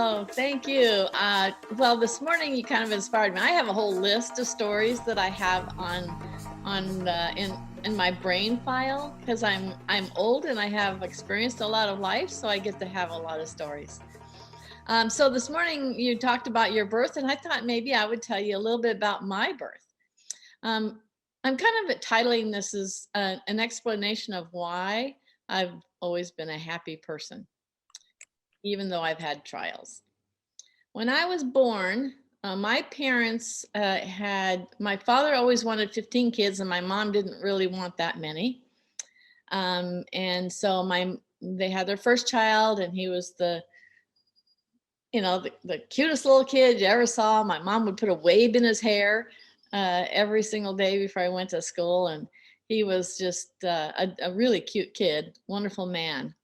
Oh, thank you. Well, this morning you kind of inspired me. I have a whole list of stories that I have in my brain file because I'm old and I have experienced a lot of life, so I get to have a lot of stories. So this morning you talked about your birth, and I thought maybe I would tell you a little bit about my birth. Um, I'm kind of titling this as an explanation of why I've always been a happy person, even though I've had trials. When I was born, my parents my father always wanted 15 kids, and my mom didn't really want that many. And so they had their first child, and he was the cutest little kid you ever saw. My mom would put a wave in his hair every single day before I went to school. And he was just a really cute kid, wonderful man.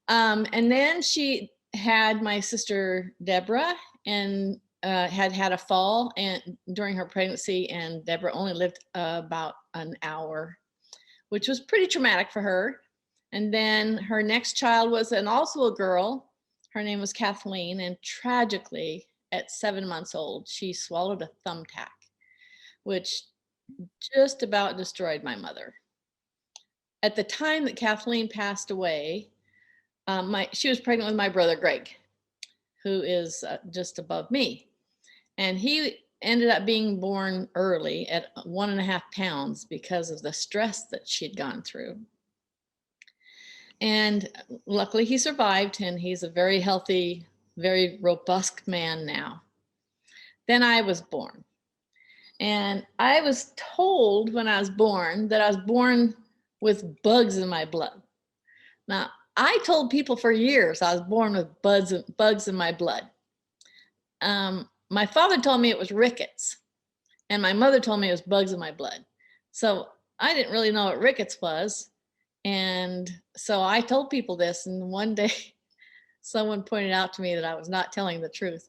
And then she had my sister Deborah, and had a fall and during her pregnancy, and Deborah only lived about an hour, which was pretty traumatic for her. And then her next child was also a girl. Her name was Kathleen, and tragically, at 7 months old, she swallowed a thumbtack, which just about destroyed my mother. At the time that Kathleen passed away, she was pregnant with my brother Greg, who is just above me. And he ended up being born early at 1.5 pounds because of the stress that she'd gone through. And luckily he survived, and he's a very healthy, very robust man now. Then I was born. And I was told when I was born that I was born with bugs in my blood. Now, I told people for years I was born with bugs in my blood. My father told me it was rickets, and my mother told me it was bugs in my blood. So I didn't really know what rickets was. And so I told people this, and one day someone pointed out to me that I was not telling the truth.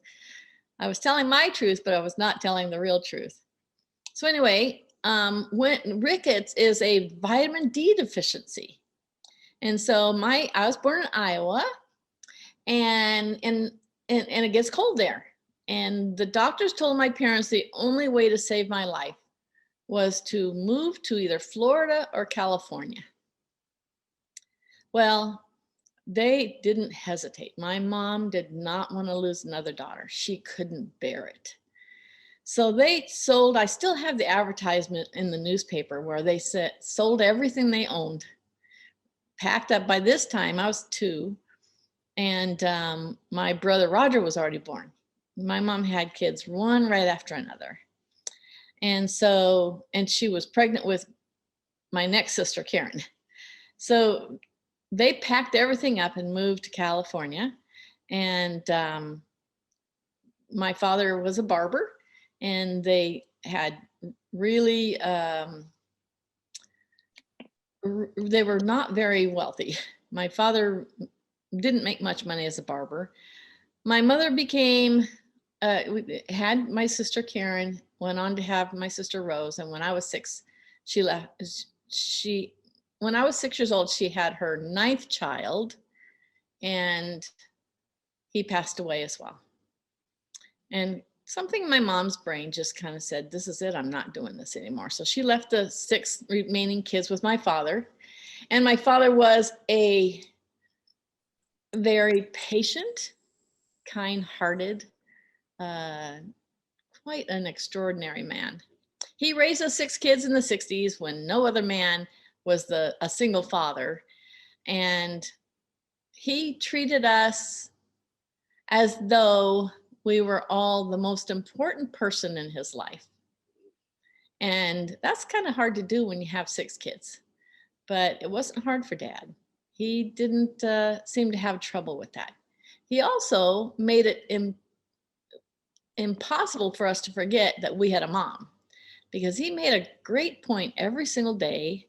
I was telling my truth, but I was not telling the real truth. So anyway, when rickets is a vitamin D deficiency. And so I was born in Iowa, and it gets cold there. And the doctors told my parents the only way to save my life was to move to either Florida or California. Well, they didn't hesitate. My mom did not want to lose another daughter. She couldn't bear it. So they sold, I still have the advertisement in the newspaper where they sold everything they owned, packed up. By this time, I was 2, and my brother Roger was already born. My mom had kids, one right after another. And she was pregnant with my next sister, Karen. So they packed everything up and moved to California. And my father was a barber, and they had really, they were not very wealthy. My father didn't make much money as a barber. My mother had my sister Karen, went on to have my sister Rose. And when I was 6, she left. When I was 6 years old, she had her 9th child, and he passed away as well. And something in my mom's brain just kind of said, this is it, I'm not doing this anymore. So she left the 6 remaining kids with my father. And my father was a very patient, kind-hearted, quite an extraordinary man. He raised us 6 kids in the 60s when no other man was a single father. And he treated us as though we were all the most important person in his life. And that's kind of hard to do when you have 6 kids, but it wasn't hard for Dad. He didn't seem to have trouble with that. He also made it impossible for us to forget that we had a mom, because he made a great point every single day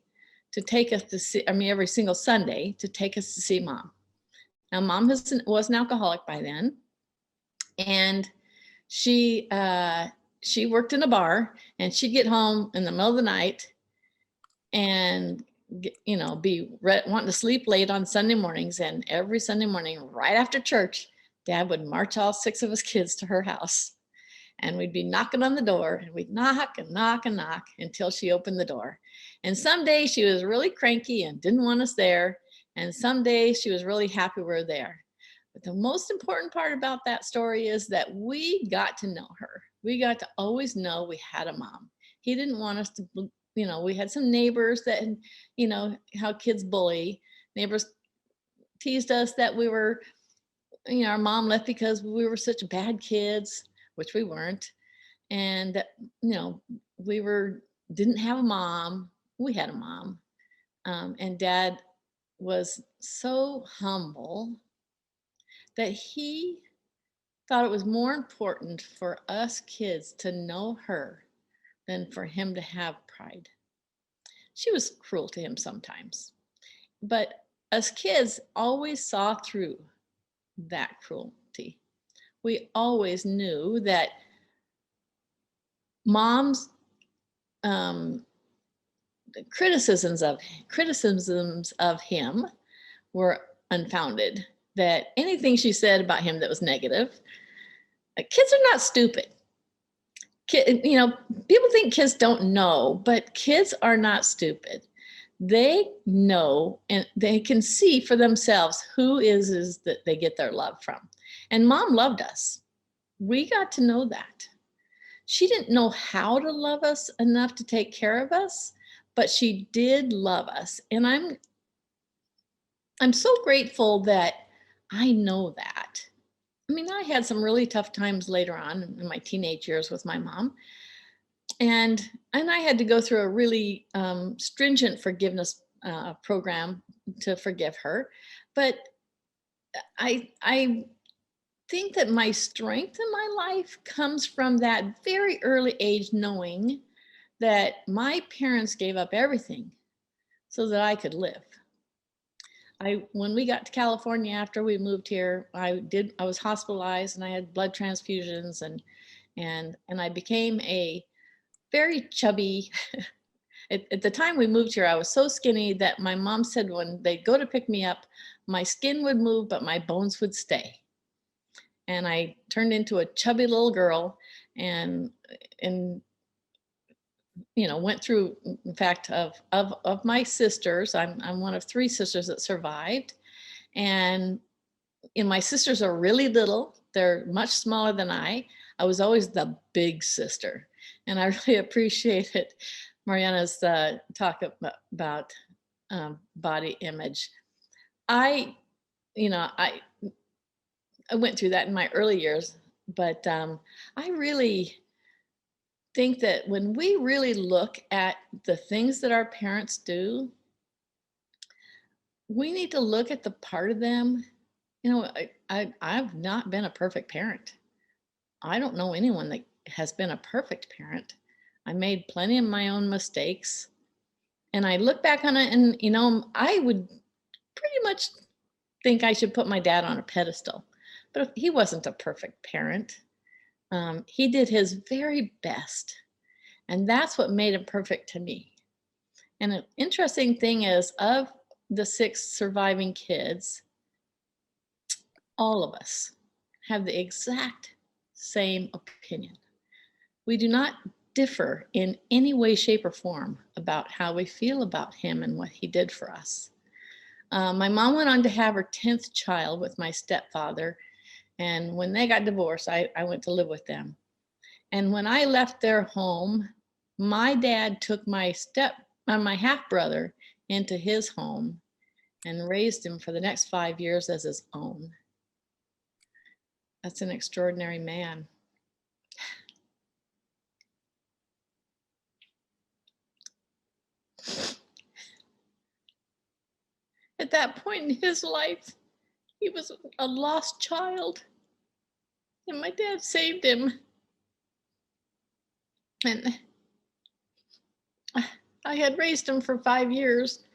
to take us to see, every single Sunday to take us to see Mom. Now, Mom was an alcoholic by then, and she worked in a bar, and she'd get home in the middle of the night and be wanting to sleep late on Sunday mornings. And every Sunday morning, right after church, Dad would march all 6 of his kids to her house, and we'd be knocking on the door, and we'd knock and knock and knock until she opened the door. And some days she was really cranky and didn't want us there, and some days she was really happy we were there. But the most important part about that story is that we got to know her. We got to always know we had a mom. He didn't want us to, we had some neighbors that, how kids bully. Neighbors teased us that we were, our mom left because we were such bad kids, which we weren't. And that, didn't have a mom. We had a mom. And Dad was so humble that he thought it was more important for us kids to know her than for him to have pride. She was cruel to him sometimes, but us kids always saw through that cruelty. We always knew that mom's criticisms of him were unfounded, that anything she said about him that was negative. Kids are not stupid. People think kids don't know, but kids are not stupid. They know and they can see for themselves who is that they get their love from. And mom loved us. We got to know that. She didn't know how to love us enough to take care of us, but she did love us. And I'm so grateful that I know that. I mean, I had some really tough times later on in my teenage years with my mom. And I had to go through a really stringent forgiveness program to forgive her. But I think that my strength in my life comes from that very early age, knowing that my parents gave up everything so that I could live. When we got to California after we moved here, I was hospitalized and I had blood transfusions and I became a very chubby. At the time we moved here, I was so skinny that my mom said when they'd go to pick me up, my skin would move, but my bones would stay. And I turned into a chubby little girl and went through, in fact, of my sisters, I'm one of 3 sisters that survived. And my sisters are really little. They're much smaller than I. I was always the big sister. And I really appreciated Mariana's talk about body image. I went through that in my early years, but I really think that when we really look at the things that our parents do, we need to look at the part of them. I've not been a perfect parent. I don't know anyone that has been a perfect parent. I made plenty of my own mistakes. And I look back on it and, I would pretty much think I should put my dad on a pedestal. But he wasn't a perfect parent. He did his very best. And that's what made him perfect to me. And an interesting thing is, of the 6 surviving kids, all of us have the exact same opinion. We do not differ in any way, shape, or form about how we feel about him and what he did for us. My mom went on to have her 10th child with my stepfather. And when they got divorced, I went to live with them. And when I left their home, my dad took my half brother into his home and raised him for the next 5 years as his own. That's an extraordinary man. At that point in his life, he was a lost child, and my dad saved him. And I had raised him for 5 years,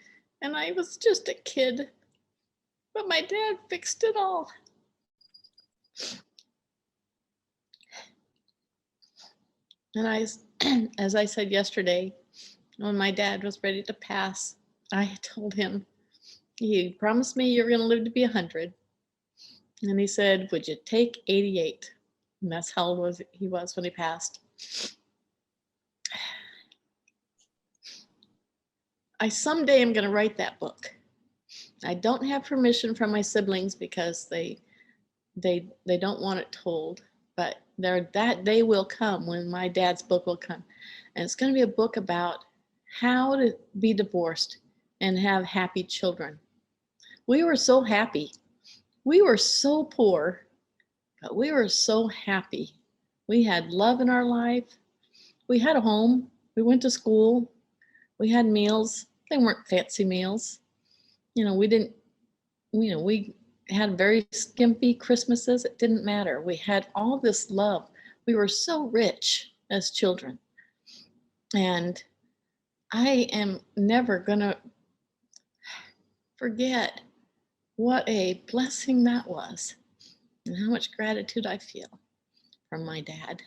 and I was just a kid, but my dad fixed it all. And as I said yesterday, when my dad was ready to pass, I told him, "You promised me you're going to live to be 100. And he said, would you take 88? And that's how old he was when he passed. Someday I'm going to write that book. I don't have permission from my siblings because they don't want it told, but that day will come when my dad's book will come. And it's going to be a book about how to be divorced and have happy children. We were so happy. We were so poor, but we were so happy. We had love in our life. We had a home. We went to school. We had meals. They weren't fancy meals. We had very skimpy Christmases. It didn't matter. We had all this love. We were so rich as children. And I am never going to forget what a blessing that was and how much gratitude I feel from my dad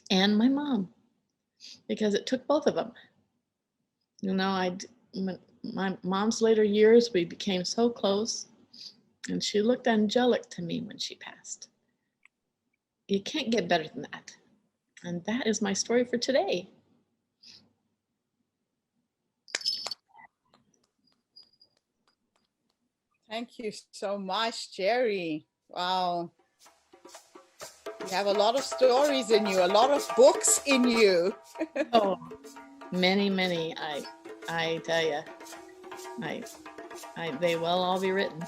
and my mom, because it took both of them. My mom's later years, we became so close, and she looked angelic to me when she passed. You can't get better than that. And that is my story for today. Thank you so much, Geri. Wow. You have a lot of stories in you, a lot of books in you. Oh, many, many. I tell you, they will all be written.